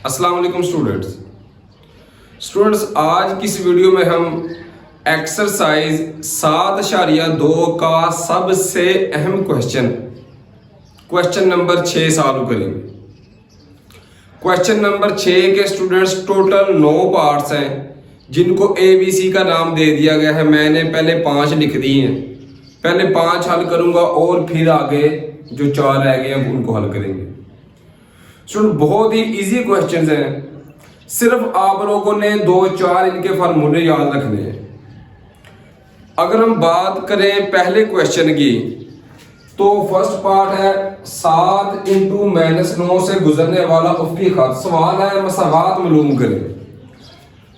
अस्सलाम वालेकुम स्टूडेंट्स, आज की इस वीडियो में हम एक्सरसाइज 7.2 का सबसे अहम क्वेश्चन नंबर 6 सॉल्व करेंगे। क्वेश्चन नंबर 6 के स्टूडेंट्स टोटल 9 पार्ट्स हैं जिनको ABC का नाम दे दिया गया है। मैंने पहले 5 लिख दिए हैं, पहले 5 हल करूंगा और फिर आगे जो 4 रह गए हैं उनको हल करेंगे। स्टूडेंट बहुत ही इजी क्वेश्चंस हैं, सिर्फ आप लोगों ने 2-4 इनके फार्मूले याद रखने हैं। अगर हम बात करें पहले क्वेश्चन की तो फर्स्ट पार्ट है 7 × -9 से गुजरने वाला उफ़क़ी खत। सवाल है मसावात मालूम करें।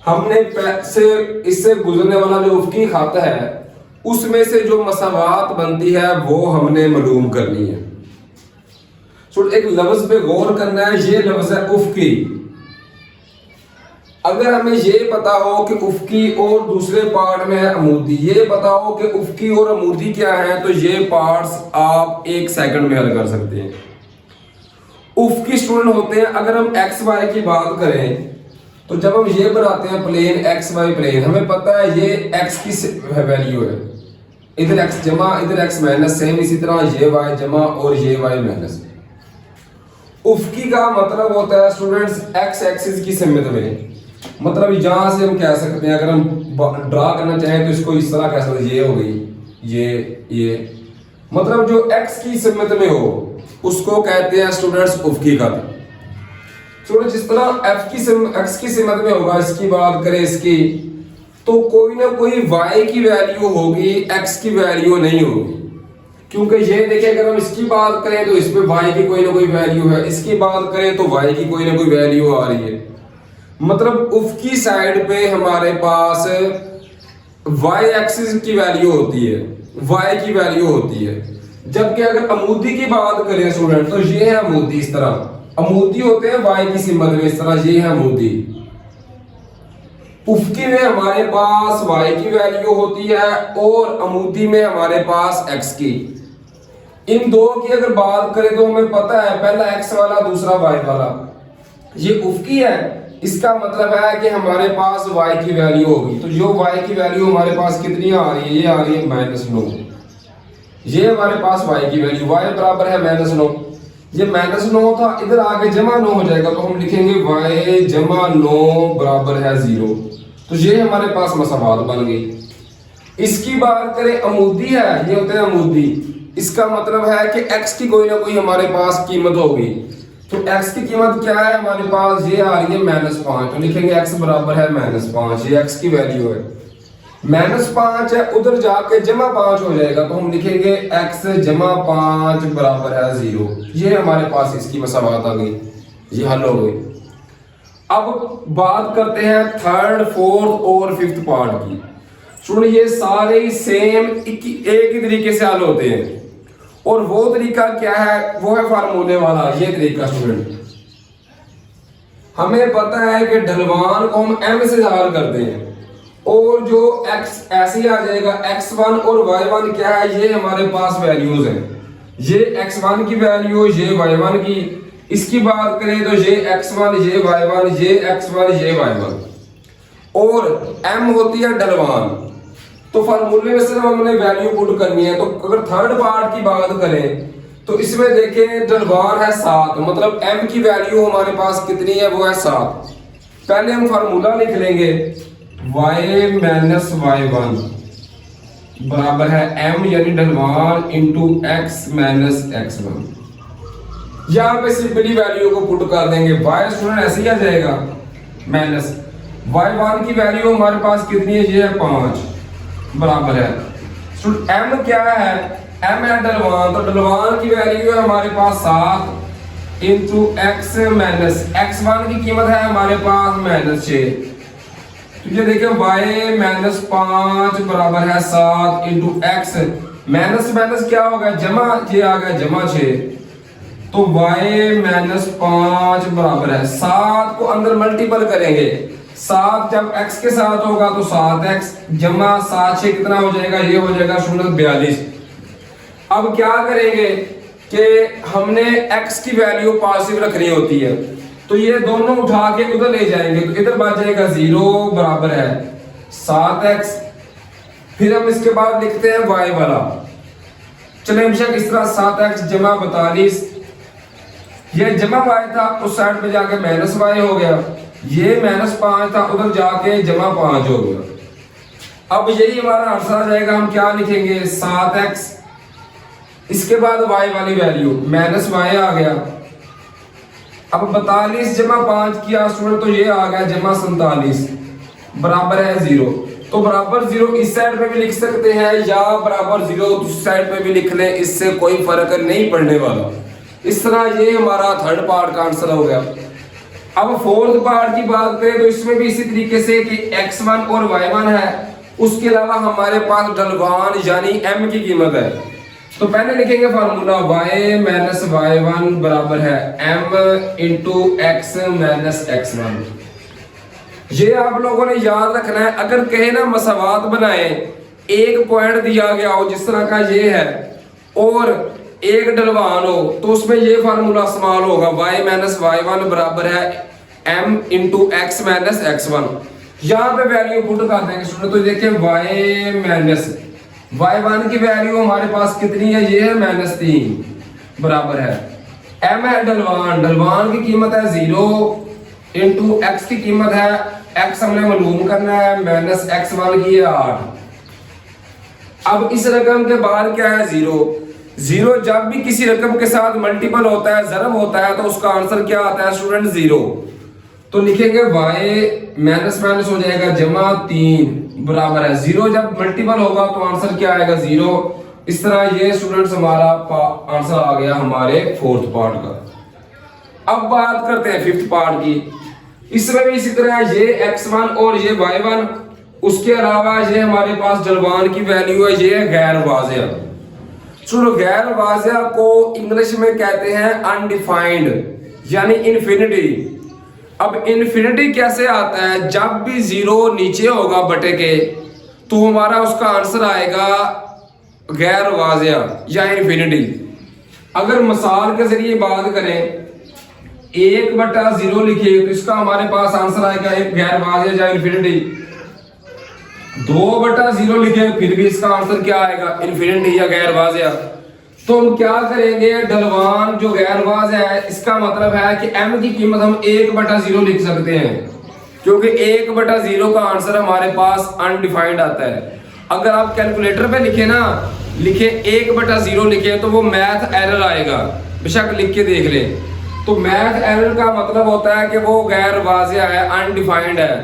हमने इससे गुजरने वाला जो उफ़क़ी खत है उसमें से जो मसावात बनती है वो हमने मालूम करनी है। एक लफ्ज पे गौर करना है, ये लफ्ज है उफ़क़ी। अगर हमें ये पता हो कि उफ़क़ी और दूसरे पार्ट में है अमूदी, ये पता हो कि उफ़क़ी और अमूदी क्या है, तो ये पार्ट्स आप 1 सेकंड में हल कर सकते हैं। उफ़क़ी स्टूडेंट होते हैं, अगर हम एक्स वाई की बात करें तो जब हम ये बनाते हैं प्लेन एक्स वाई प्लेन, हमें पता है ये एक्स की वैल्यू है, इधर एक्स जमा इधर एक्स माइनस, सेम इसी तरह ये वाई जमा और ये वाई माइनस। उफ़क़ी का मतलब होता है स्टूडेंट्स एक्स एक्सिस की सिमत में, मतलब यहां से हम कह सकते हैं, अगर हम ड्रा करना चाहें तो इसको इस तरह कह सकते हैं, ये हो गई ये मतलब जो एक्स की सिमत में हो उसको कहते हैं स्टूडेंट्स उफ़क़ी का। स्टूडेंट जिस तरह एक्स की सिमत में होगा, इसकी बात करें इसकी, तो कोई ना कोई वाई की वैल्यू होगी, एक्स की वैल्यू नहीं होगी। क्योंकि ये देखिए, अगर हम इसकी बात करें तो इसमें y की कोई ना कोई वैल्यू है, इसकी बात करें तो y की कोई ना कोई वैल्यू आ रही है। मतलब उफ़क़ी साइड पे हमारे पास y एक्सिस की वैल्यू होती है, y की वैल्यू होती है। जबकि अगर अमूदी की बात करें स्टूडेंट तो ये है अमूदी, इस तरह अमूदी होते हैं y की सिमत में, इस तरह ये है अमूदी। उफ़क़ी में हमारे पास y की वैल्यू होती है और अमूदी में हमारे पास x की। इन दो की अगर बात करें तो हमें पता है पहला x वाला दूसरा y वाला, ये उफ़क़ी है, इसका मतलब है कि हमारे पास y की वैल्यू होगी। तो जो y की वैल्यू हमारे पास कितनी आ रही है, ये आ रही है -9। ये हमारे पास y की वैल्यू, y बराबर है -9। ये -9 था, इधर आगे जमा 9 हो जाएगा तो हम लिखेंगे y जमा 9 बराबर है 0। तो ये हमारे पास मसावात बन गई। इसकी बात करें अमूदी है, ये होते हैं अमूदी, इसका मतलब है कि x की कोई ना कोई हमारे पास कीमत होगी। तो x की कीमत क्या है हमारे पास, ये आ रही है -5, तो लिखेंगे x बराबर है -5, ये x की वैल्यू है। -5 है, उधर जाके जमा 5 हो जाएगा तो हम लिखेंगे x जमा 5 बराबर है 0। ये हमारे पास इसकी मसावात आ गई, ये हल हो गई। अब बात करते हैं 3rd, 4th और 5th पार्ट की। सुनिए, ये सारे ही सेम एक ही तरीके से हल होते हैं और वो तरीका क्या है, वो है फार्मूले वाला ये तरीका। स्टूडेंट हमें पता है कि ढलवान को हम m से हल करते हैं और जो x ऐसे आ जाएगा, x1 और y1 क्या है, ये हमारे पास वैल्यूज हैं। ये x1 की वैल्यू, ये y1 की। इसकी बात करें तो ये x1, ये y1, ये x1, ये y1 और m होती है ढलवान। तो फार्मूले में सिर्फ हमने वैल्यू पुट करनी है। तो अगर 3rd पार्ट की बात करें तो इसमें देखें ढलवान है 7, मतलब m की वैल्यू हमारे पास कितनी है, वो है 7। पहले हम फार्मूला लिख लेंगे, y माइनस y1 बराबर है m यानी ढलवान इंटू x माइनस x1। यहाँ पे सिंपली वैल्यू को पुट कर देंगे, y स्टूडेंट ऐसे ही आ जाएगा माइनस y1 की वैल्यू हमारे पास कितनी है, ये है 5 बराबर है स्टूडेंट m क्या है, m है ढलवान, तो ढलवान की वैल्यू है हमारे पास 7 इंटू x माइनस x1 की कीमत है हमारे पास -6। तो ये देखिए y माइनस 5 बराबर है 7 इंटू x माइनस माइनस क्या होगा, जमा, ये आ गया जमा 6। तो y माइनस 5 बराबर है 7 को अंदर मल्टीपल करेंगे, 7 जब x के साथ होगा तो 7x जमा 7 6 कितना हो जाएगा, ये हो जाएगा 42। अब क्या करेंगे कि हमने x की वैल्यू पॉजिटिव रखनी होती है। तो ये दोनों उठा के उधर ले जाएंगे, तो इधर बच जाएगा 0 बराबर है 7x। फिर हम इसके बाद लिखते हैं y वाला। चले हमेशा किस तरह 7x जमा 42, ये जमा y था उस साइड पे जाके माइनस y हो गया, ये -5 था उधर जाके जमा 5 हो गया। अब यही हमारा आंसर आ जाएगा। हम क्या लिखेंगे 7x, इसके बाद y वाली वैल्यू -y आ गया। अब 42 जमा 5 किया स्टूडेंट, तो ये आ गया जमा 47 बराबर है 0। तो बराबर 0 इस साइड पे भी लिख सकते हैं या बराबर 0 उस साइड पे भी लिख लें, इससे कोई फर्क नहीं पड़ने वाला। इस तरह ये हमारा थर्ड पार्ट का आंसर हो गया। अब फोर्थ पार्ट की बात करें तो इसमें भी इसी तरीके से कि x1 और y1 है, उसके अलावा हमारे पास ढलवान यानी m की कीमत है। तो पहले लिखेंगे फार्मूला y माइनस y1 बराबर है m into x minus x1। ये आप लोगों ने याद रखना है। अगर कहे ना मसावात बनाए, एक पॉइंट दिया गया हो जिस तरह का ये है और एक ढलवान हो, तो उसमें ये फार्मूला इस्तेमाल होगा y माइनस y1 बराबर है m into x minus x1। यहाँ पे वैल्यू पुट कर देंगे स्टूडेंट। तो देखिए y माइनस y1 की वैल्यू हमारे पास कितनी है, ये है -3 बराबर है m है ढलवान, ढलवान की कीमत है 0 इंटू x की कीमत है, x हमने मालूम करना है -x1 की है 8। अब इस रकम के बाद क्या है 0 जब भी किसी रकम के साथ मल्टीपल होता है, ज़रब होता है, तो उसका आंसर क्या आता है स्टूडेंट 0। तो लिखेंगे y माइनस माइनस हो जाएगा जमा 3 बराबर है 0। जब मल्टीपल होगा तो आंसर क्या आएगा 0। इस तरह ये स्टूडेंट्स हमारा आंसर आ गया हमारे फोर्थ पार्ट का। अब बात करते हैं फिफ्थ पार्ट की। इसमें भी इसी तरह ये x1 और ये y1, उसके अलावा ये हमारे पास ढलवान की वैल्यू है, ये गैर वाज़िया। चलो गैर वाज़िया को इंग्लिश में कहते हैं अनडिफाइंड यानी इन्फिनिटी। अब इन्फिनिटी कैसे आता है, जब भी 0 नीचे होगा बटे के तो हमारा उसका आंसर आएगा गैर वाज़िया या इन्फिनिटी। अगर मिसाल के जरिए बात करें 1/0 लिखिए तो इसका हमारे पास आंसर आएगा एक गैर वाज़िया या इन्फिनिटी। 2/0 लिखे फिर भी इसका आंसर क्या आएगा इन्फिनिटी या गैर वाज़िया। तो हम क्या करेंगे, ढलवान जो गैर वाज़िया है इसका मतलब है कि m की कीमत हम 1/0 लिख सकते हैं, क्योंकि 1/0 का आंसर हमारे पास अनडिफाइंड आता है। अगर आप कैलकुलेटर पे लिखे ना, लिखे 1/0 लिखे तो वो मैथ एरर आएगा, बेशक लिख के देख ले। तो मैथ एरर का मतलब होता है कि वो गैर वाज़िया है, अनडिफाइंड है।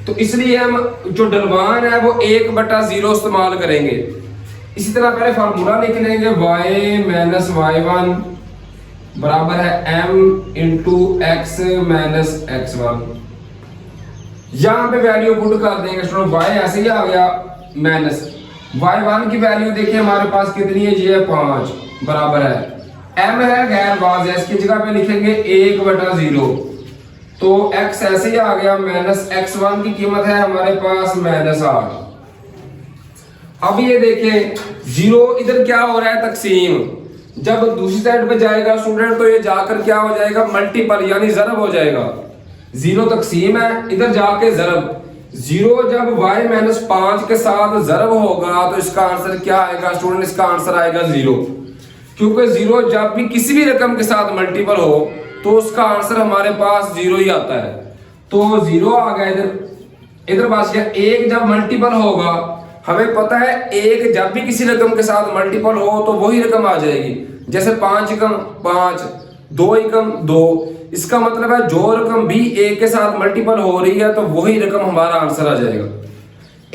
तो इसलिए हम जो ढलवान है वो 1/0 इस्तेमाल करेंगे। इसी तरह पहले फार्मूला लिख लेंगे y माइनस y1 बराबर है m into x minus x1। यहाँ पे वैल्यू पुट कर देंगे स्टूडेंट, y ऐसे ही आ गया माइनस y1 की वैल्यू देखिए हमारे पास कितनी है, ये है 5 बराबर है m है गैर वाज़िया, इसकी जगह पे लिखेंगे 1/0। तो x ऐसे ही आ गया माइनस x1 की कीमत है हमारे पास -8। अब ये देखें 0 इधर क्या हो रहा है तकसीम, जब दूसरी साइड पे जाएगा स्टूडेंट तो ये जाकर क्या हो जाएगा मल्टीपल यानी ज़रब हो जाएगा। 0 तकसीम है, इधर जाके ज़रब। 0 जब y - 5 के साथ ज़रब होगा तो इसका आंसर क्या आएगा स्टूडेंट, इसका आंसर आएगा 0। क्योंकि 0 जब भी किसी भी रकम के साथ मल्टीपल हो तो उसका आंसर हमारे पास 0 ही आता है। तो 0 आ गया इधर बच गया। 1 जब मल्टीपल होगा, हमें पता है 1 जब भी किसी रकम के साथ मल्टीपल हो तो वही रकम आ जाएगी। जैसे 5 एकम 5, 2 एकम 2, इसका मतलब है जो रकम भी 1 के साथ मल्टीपल हो रही है तो वही रकम हमारा आंसर आ जाएगा।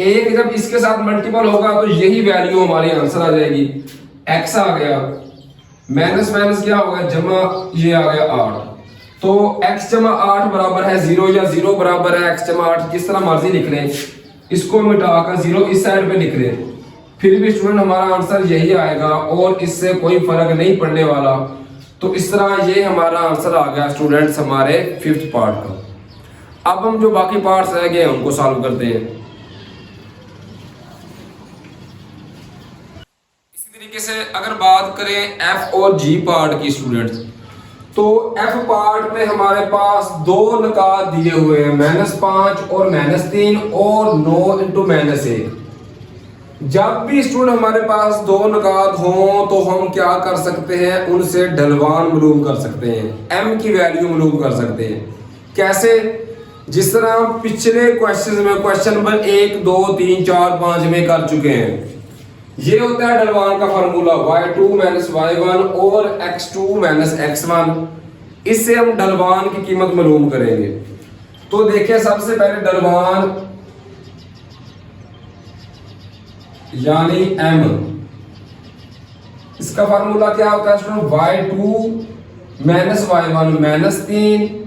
1 जब इसके साथ मल्टीपल होगा तो यही वैल्यू हमारी आंसर आ जाएगी। x आ गया माइनस माइनस क्या होगा जमा, ये आ गया 8। तो x जमा 8 बराबर है 0 या 0 बराबर है x जमा 8, जिस तरह मर्जी लिख लें। इसको मिटाकर 0 इस साइड पे लिख लें, फिर भी स्टूडेंट हमारा आंसर यही आएगा और इससे कोई फर्क नहीं पड़ने वाला। तो इस तरह ये हमारा आंसर आ गया स्टूडेंट्स हमारे फिफ्थ पार्ट का। अब हम जो बाकी पार्ट्स रह गए उनको सॉल्व करते हैं। इसी तरीके से अगर बात करें f और g पार्ट की स्टूडेंट्स, तो एफ पार्ट में हमारे पास दो निकात दिए हुए हैं, -5 और -3 और 9 इंटू -1। जब भी स्टूडेंट हमारे पास दो निकात हों तो हम क्या कर सकते हैं, उनसे ढलवान मालूम कर सकते हैं, m की वैल्यू मालूम कर सकते हैं। कैसे? जिस तरह हम पिछले क्वेश्चन में क्वेश्चन नंबर 1, 2, 3, 4, 5 में कर चुके हैं। ये होता है ढलवान का फार्मूला y2 y1 और x2 x1। इससे हम ढलवान की कीमत मालूम करेंगे। तो देखिए सबसे पहले ढलवान यानी m, इसका फार्मूला क्या होता है स्टूडेंट, y2 y1 -3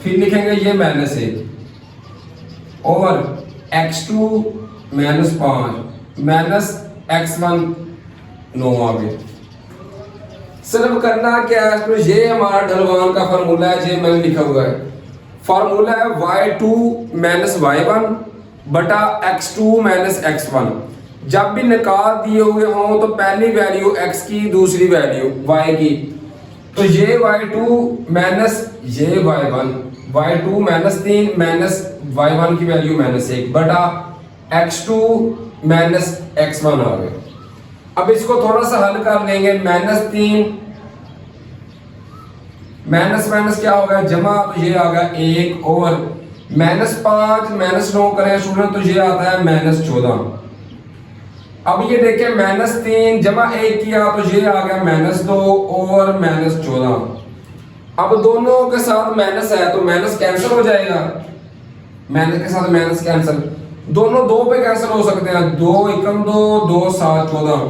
फिर लिखेंगे ये -1 और x2 -5 x1 9 आ गए। सिर्फ करना क्या है, तो ये हमारा ढलवान का फार्मूला है, ये मैंने लिखा हुआ है। फार्मूला है y2 y1 बटा x2 x1। जब भी निकात दिए हुए हों तो पहली वैल्यू x की, दूसरी वैल्यू y की। तो ये y2 ये y1 y2 -3 y1 की वैल्यू -1 बटा x2 x1 आ गए। अब इसको थोड़ा सा हल कर लेंगे। -3 माइनस क्या होगा, जमा, तो ये आ गया 1 और -5 -9 करें स्टूडेंट तो ये आता है -14। अब ये देखिए -3 जमा 1 किया तो ये आ गया -2 और -14। अब दोनों के साथ माइनस है तो माइनस कैंसिल हो जाएगा, माइनस के साथ माइनस कैंसिल, दोनों 2 पे कैंसिल हो सकते हैं, 2 एकम 2 2 7 14।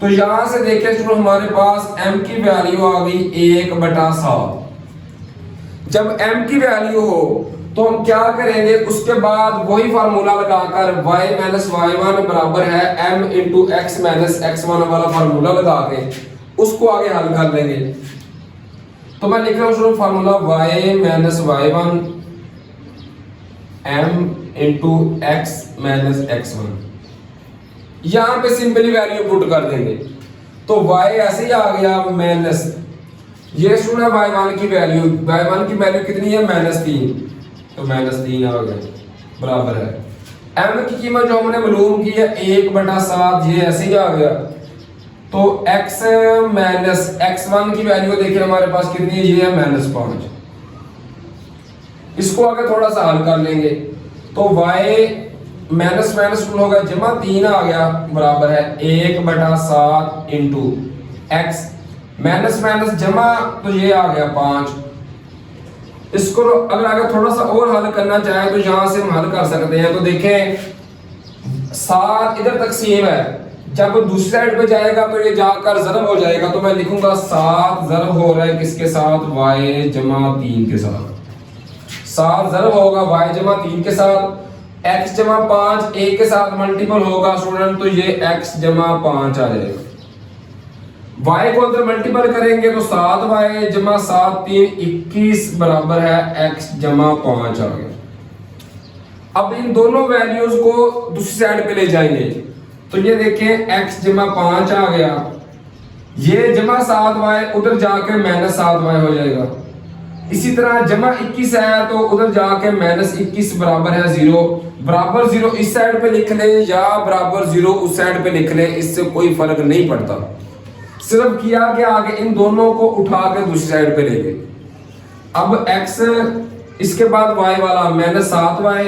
तो यहां से देखिए स्टूडेंट हमारे पास m की वैल्यू आ गई 1/7। जब m की वैल्यू हो तो हम क्या करेंगे, उसके बाद वही फार्मूला लगाकर y y1 बराबर है m इंटू x x1 वाला फार्मूला लगा के उसको आगे हल कर लेंगे। तो मैं लिख रहा हूं formula y y1 m into x x1। यहां पे सिंपली वैल्यू पुट कर देंगे तो y ऐसे ही आ गया माइनस, ये सुना y1 की वैल्यू, y1 की वैल्यू कितनी है -3, तो -3 आ गया बराबर है m की कीमत जो हमने मालूम की है 1/7, ये ऐसे ही आ गया। तो x x1 की वैल्यू देखिए हमारे पास कितनी है, ये है -5। इसको आगे थोड़ा सा हल कर लेंगे तो y माइनस होगा जमा 3 आ गया बराबर है 1/7 इंटू x माइनस जमा, तो ये आ गया 5। इसको अगर आगे थोड़ा सा और हल करना चाहे तो यहां से हम हल कर सकते हैं। तो देखें 7 इधर तकसीम है, जब दूसरी साइड पे जाएगा तो ये जाकर ज़रब हो जाएगा। तो मैं लिखूंगा 7 ज़रब हो रहा है किसके साथ, y जमा 3 के साथ। 7 ज़रब होगा y जमा 3 के साथ, x जमा 5 a के साथ मल्टीपल होगा स्टूडेंट, तो ये x जमा 5 आ जाएगा। y को अगर मल्टीपल करेंगे तो 7y जमा 7 3 21 बराबर है x जमा 5 आ गया। अब इन दोनों वैल्यूज को दूसरी साइड पे ले जाएंगे तो ये देखें x जमा 5 आ गया, ये जमा 7y उधर जाके -7y हो जाएगा। इसी तरह जमा 21 है तो उधर जाके -21 बराबर है 0, बराबर 0 इस साइड पे लिख ले या बराबर 0 उस साइड पे लिख ले, इससे कोई फर्क नहीं पड़ता। सिर्फ किया कि आगे इन दोनों को उठा के दूसरी साइड पे ले गए। अब x इसके बाद y वाला -7y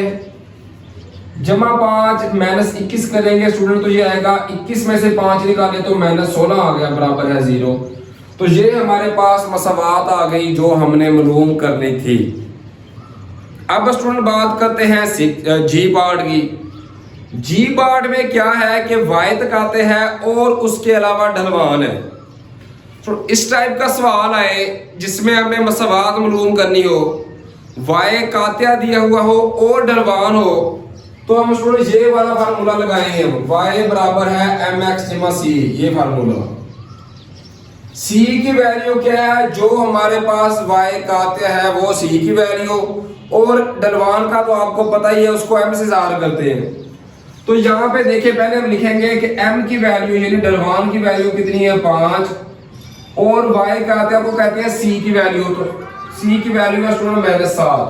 जमा 5 -21 करेंगे स्टूडेंट, तो ये आएगा 21 में से 5 निकाले तो -16 आ गया बराबर है 0। तो ये हमारे पास मसावात आ गई जो हमने मालूम करनी थी। अब स्टूडेंट बात करते हैं जी पार्ट की। जी पार्ट में क्या है कि y तक आते हैं और उसके अलावा ढलवान है। तो इस टाइप का सवाल आए जिसमें हमें मसावात मालूम करनी हो, y कात्या दिया हुआ हो और ढलवान हो, तो हम स्टूडेंट ये वाला फार्मूला लगाएंगे। y बराबर है mx जमा c, ये फार्मूला। c की वैल्यू क्या है, जो हमारे पास y कात्या है वो c की वैल्यू, और ढलवान का तो आपको पता ही है, उसको m से ज़ाहिर करते हैं। तो यहाँ पे देखिए पहले हम लिखेंगे कि m की वैल्यू यानी ढलवान की वैल्यू कितनी है 5, और y का आते हैं आपको कहते हैं c की वैल्यू, तो c की वैल्यू है स्टूडेंट -7।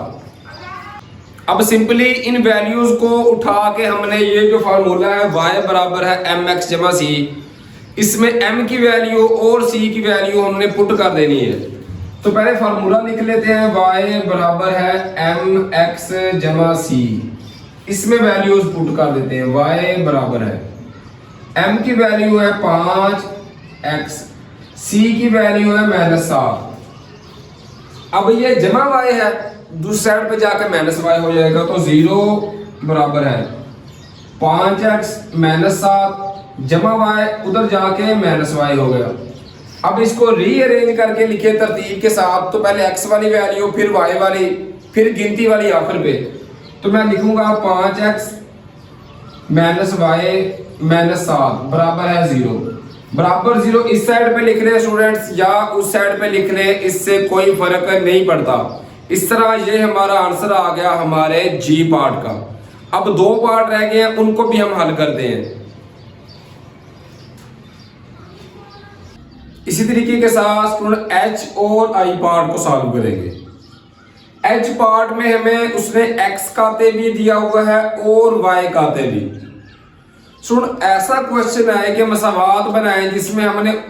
अब सिंपली इन वैल्यूज को उठा के हमने ये जो फार्मूला है y बराबर है mx जमा c, इसमें m की वैल्यू और c की वैल्यू हमने पुट कर देनी है। तो पहले फार्मूला लिख लेते हैं, y बराबर है mx जमा c, इसमें वैल्यूज पुट कर देते हैं। y बराबर है m की वैल्यू है 5x, c की वैल्यू है -7। अब ये जमा y है, दूसरी साइड पे जाकर -y हो जाएगा, तो 0 बराबर है 5x -7 जमा y, उधर जाके -y हो गया। अब इसको रीअरेंज करके लिखे तरतीब के साथ, तो पहले x वाली वैल्यू, फिर y वाली, फिर गिनती वाली आखिर पे। तो मैं लिखूंगा 5x -y -7 बराबर है 0, बराबर 0 इस साइड पे लिख रहे स्टूडेंट्स या उस साइड पे लिख रहे, इससे कोई फर्क नहीं पड़ता। इस तरह ये हमारा आंसर आ गया हमारे जी पार्ट का। अब 2 पार्ट रह गए हैं, उनको भी हम हल करते हैं। इसी तरीके के साथ स्टूडेंट एच और आई पार्ट को सॉल्व करेंगे। एच पार्ट में हमें उसने एक्स काते भी दिया हुआ है और वाई काते भी। सुन, ऐसा क्वेश्चन है कि मसावात बनाए जिसमें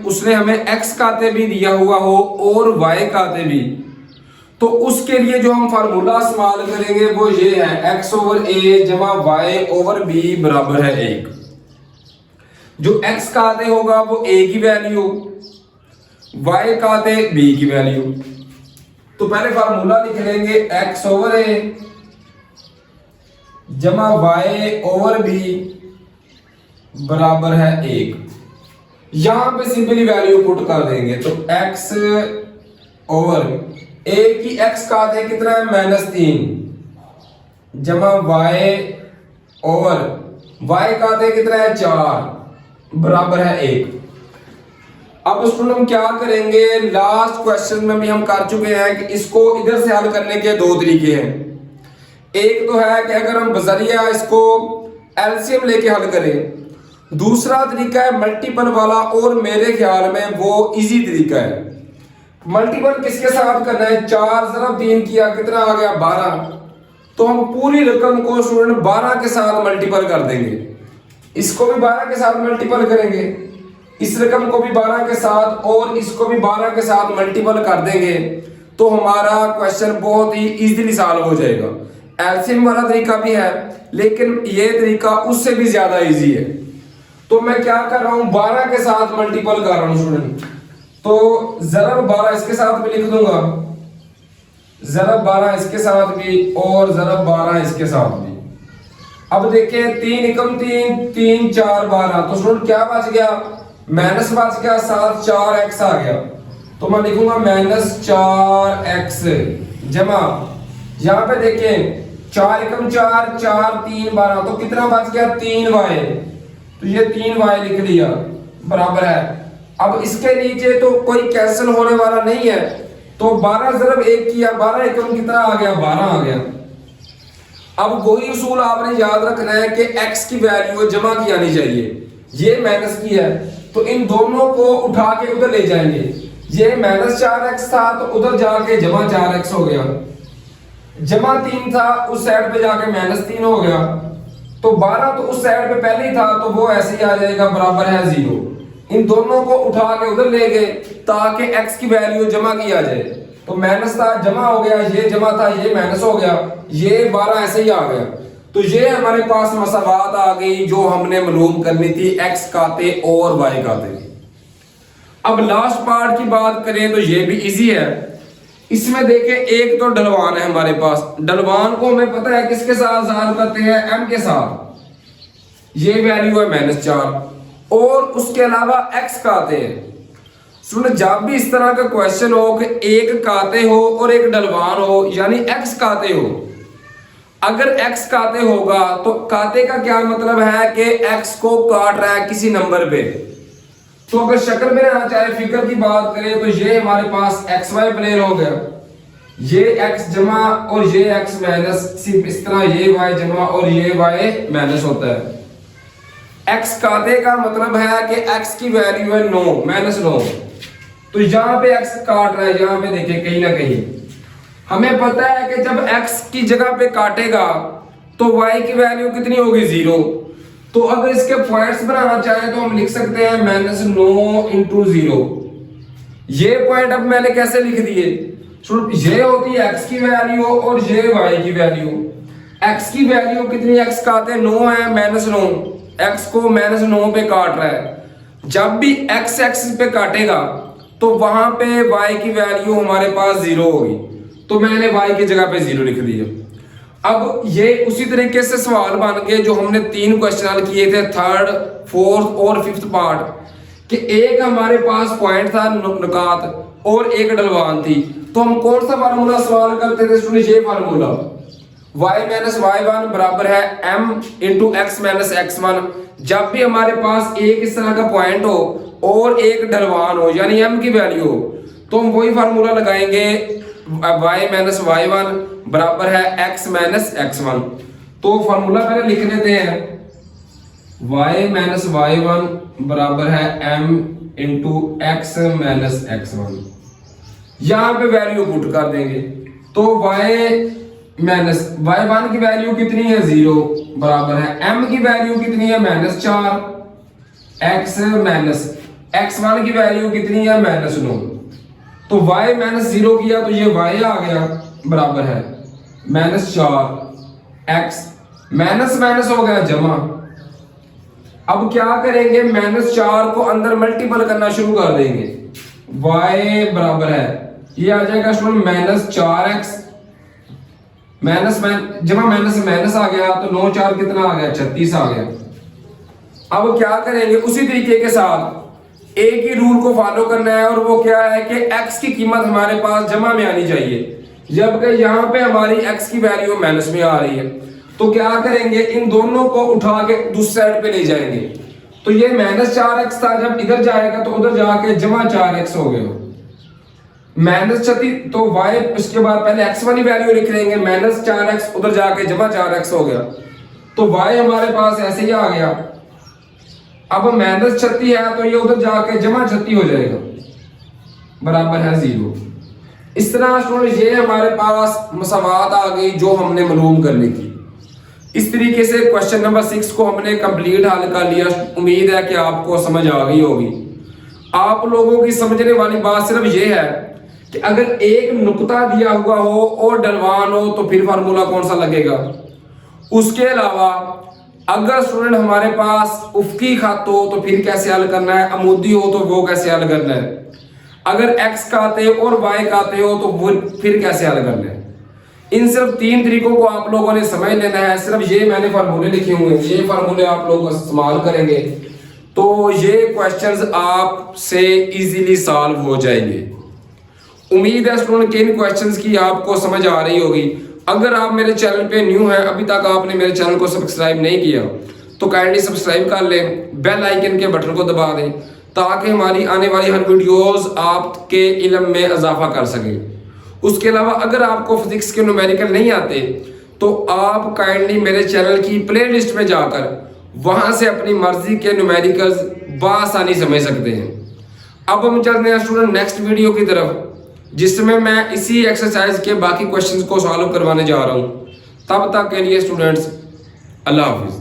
उसने हमें एक्स काते भी दिया हुआ हो और वाई काते भी, तो उसके लिए जो हम फार्मूला इस्तेमाल करेंगे वो ये है, x ओवर a जमा y ओवर b बराबर है 1। जो x का आते होगा वो a की वैल्यू, y का आते b की वैल्यू। तो पहले फार्मूला लिख लेंगे, x ओवर a जमा y ओवर b बराबर है 1। यहां पे सिंपली वैल्यू पुट कर देंगे, तो x ओवर a की x का आते कितना है -3 जमा y ओवर y का आते कितना है 4 बराबर है 1। अब स्टूडेंट हम क्या करेंगे, लास्ट क्वेश्चन में भी हम कर चुके हैं कि इसको इधर से हल करने के 2 तरीके हैं। एक तो है कि अगर हम बजरिया इसको एलसीएम लेके हल करें, दूसरा तरीका है मल्टीपल वाला, और मेरे ख्याल में वो इजी तरीका है। मल्टीपल किसके साथ करना है, 4 ज़रब 3 किया कितना आ गया 12, तो हम पूरी रकम को स्टूडेंट 12 के साथ मल्टीपल कर देंगे। इसको भी 12 के साथ मल्टीपल करेंगे, इस रकम को भी 12 के साथ और इसको भी 12 के साथ मल्टीपल कर देंगे, तो हमारा क्वेश्चन बहुत ही इजीली सॉल्व हो जाएगा। एलसीएम वाला तरीका भी है, लेकिन ये तरीका उससे भी ज्यादा इजी है। तो मैं क्या कर रहा हूं, 12 के साथ मल्टीपल कर रहा हूं स्टूडेंट। तो ज़रब 12 इसके साथ भी लिख दूंगा, ज़रब 12 इसके साथ भी और ज़रब 12 इसके साथ भी। अब देखिए 3 एकम 3 3 4 12, तो स्टूडेंट क्या बच गया, माइनस बच गया, साथ 4x आ गया। तो मैं लिखूंगा -4x जमा, यहां पे देखें 4 एकम 4 4 3 12, तो कितना बच गया 3y, तो ये 3y लिख लिया बराबर है। अब इसके नीचे तो कोई कैंसिल होने वाला नहीं है, तो 12 ज़रब 1 किया, 12 एकम कितना आ गया 12 आ गया। अब वही उसूल आपने याद रखना है कि x की वैल्यू जमा की आनी चाहिए, ये माइनस की है, तो इन दोनों को उठा के उधर ले जाएंगे। ये -4x था तो उधर जाके जमा 4x हो गया, जमा 3 था उस साइड पे जाके -3 हो गया, तो 12 तो उस साइड पे पहले ही था तो वो ऐसे ही आ जाएगा बराबर है 0। इन दोनों को उठा के उधर ले गए ताकि x की वैल्यू जमा की आ जाए, तो माइनस था जमा हो गया, ये जमा था ये माइनस हो गया, ये 12 ऐसे ही आ गया। तो ये हमारे पास मसावात आ गई जो हमने मालूम करनी थी, x काते और y काते। अब लास्ट पार्ट की बात करें तो ये भी इजी है। इसमें देखें एक तो ढलवान है हमारे पास, ढलवान को हमें पता है किसके साथ ज़ाहिर करते हैं, m के साथ, ये वैल्यू है -4 और उसके अलावा x काते हैं। सुन, जब भी इस तरह का क्वेश्चन हो कि एक काते हो और एक ढलवान हो, यानी x काते हो, अगर x काते होगा तो काते का क्या मतलब है कि x को काट रहा है किसी नंबर पे। तो अगर शक्ल में रहना चाहे, फिगर की बात करें, तो ये हमारे पास XY प्लेन हो गया, ये x जमा और ये x माइनस, सिर्फ इस तरह ये y जमा और ये y माइनस होता है। x काते का मतलब है कि x की वैल्यू है 9 -9, तो यहाँ पे x काट रहा है, यहाँ पे देखिए कहीं ना कहीं हमें पता है कि जब x की जगह पे काटेगा तो y की वैल्यू कितनी होगी 0। तो अगर इसके पॉइंट्स बनाना चाहें तो हम लिख सकते हैं -9 × 0। ये पॉइंट अब मैंने कैसे लिख दिए, ये होती है x की वैल्यू और ये y की वैल्यू। x की वैल्यू कितनी, x काटे 9 है, -9, x को -9 पे काट रहा है। जब भी x एक्सिस पे काटेगा तो वहां पे y की वैल्यू हमारे पास 0 होगी, तो मैंने y की जगह पे 0 लिख दिया। अब ये उसी तरीके से सवाल बन गए जो हमने 3 क्वेश्चन हल किए थे, 3rd, 4th और 5th पार्ट, कि एक हमारे पास पॉइंट था नुकात और एक ढलवान थी। तो हम कौन सा फार्मूला सवाल करते थे स्टूडेंट, ये फार्मूला y - y1 बराबर है m × x - x1। जब भी हमारे पास एक इस तरह का पॉइंट हो और एक ढलवान हो यानी m की वैल्यू हो, तो हम वही फार्मूला लगाएंगे, y - y1 बराबर है x - x1। तो फार्मूला पहले लिख लेते हैं, y - y1 बराबर है m × x - x1। यहां पे वैल्यू पुट कर देंगे, तो y1 की वैल्यू कितनी है 0 बराबर है m की वैल्यू कितनी है -4, x1 की वैल्यू कितनी है -9। तो y -0 किया तो ये y आ गया बराबर है -4, x माइनस हो गया जमा। अब क्या करेंगे, -4 को अंदर मल्टीपल करना शुरू कर देंगे, y बराबर है ये आ जाएगा -4x जमा माइनस आ गया, तो 9 4 कितना आ गया 36 आ गया। अब क्या करेंगे, उसी तरीके के साथ एक ही रूल को फॉलो करना है, और वो क्या है कि x की कीमत हमारे पास जमा में आनी चाहिए, जबकि यहाँ पे हमारी x की वैल्यू माइनस में आ रही है। तो क्या करेंगे, इन दोनों को उठा के दूसरी साइड पे ले जाएंगे। तो ये -4x था, जब इधर जाएगा तो उधर जाके जमा 4x हो गया -36। तो y इसके बाद पहले x वाली वैल्यू लिख लेंगे, -4x उधर जाके जमा 4x हो गया, तो y हमारे पास ऐसे ही आ गया। अब -36 है तो ये उधर जाके जमा 36 हो जाएगा बराबर है 0। इस तरह स्टूडेंट ये हमारे पास मसावात आ गई जो हमने मालूम करनी थी। इस तरीके से क्वेश्चन नंबर 6 को हमने कंप्लीट हल कर लिया। उम्मीद है कि आपको समझ आ गई होगी। आप लोगों की समझने वाली बात सिर्फ ये है कि अगर एक नुक्ता दिया हुआ हो और ढलवान हो तो फिर फार्मूला कौन सा लगेगा। उसके अलावा अगर स्टूडेंट हमारे पास उफ्की खत हो तो फिर कैसे हल करना है, अमूदी हो तो वो कैसे हल करना है, अगर x काते और y काते हो तो वो फिर कैसे हल करना है। इन सिर्फ 3 तरीकों को आप लोगों ने समझ लेना है। सिर्फ ये मैंने फार्मूले लिखे हुए हैं, ये फार्मूले आप लोग इस्तेमाल करेंगे तो ये क्वेश्चंस आपसे इजीली सॉल्व हो जाएंगे। उम्मीद है स्टूडेंट कि इन क्वेश्चंस की आपको समझ आ रही होगी। अगर आप मेरे चैनल पे न्यू हैं, अभी तक आपने मेरे चैनल को सब्सक्राइब नहीं किया तो काइंडली सब्सक्राइब कर लें, बेल आइकन के बटन को दबा दें ताकि हमारी आने वाली हर वीडियोस आपके इल्म में इजाफा कर सकें। उसके अलावा अगर आपको फिजिक्स के न्यूमेरिकल नहीं आते तो आप काइंडली मेरे चैनल की प्लेलिस्ट में जाकर वहां से अपनी मर्जी के न्यूमेरिकल्स बआसानी समझ सकते हैं। अब हम चलते हैं स्टूडेंट नेक्स्ट वीडियो की तरफ, जिसमें मैं इसी एक्सरसाइज के बाकी क्वेश्चंस को सॉल्व करवाने जा रहा हूं। तब तक के लिए स्टूडेंट्स अल्लाह हाफिज।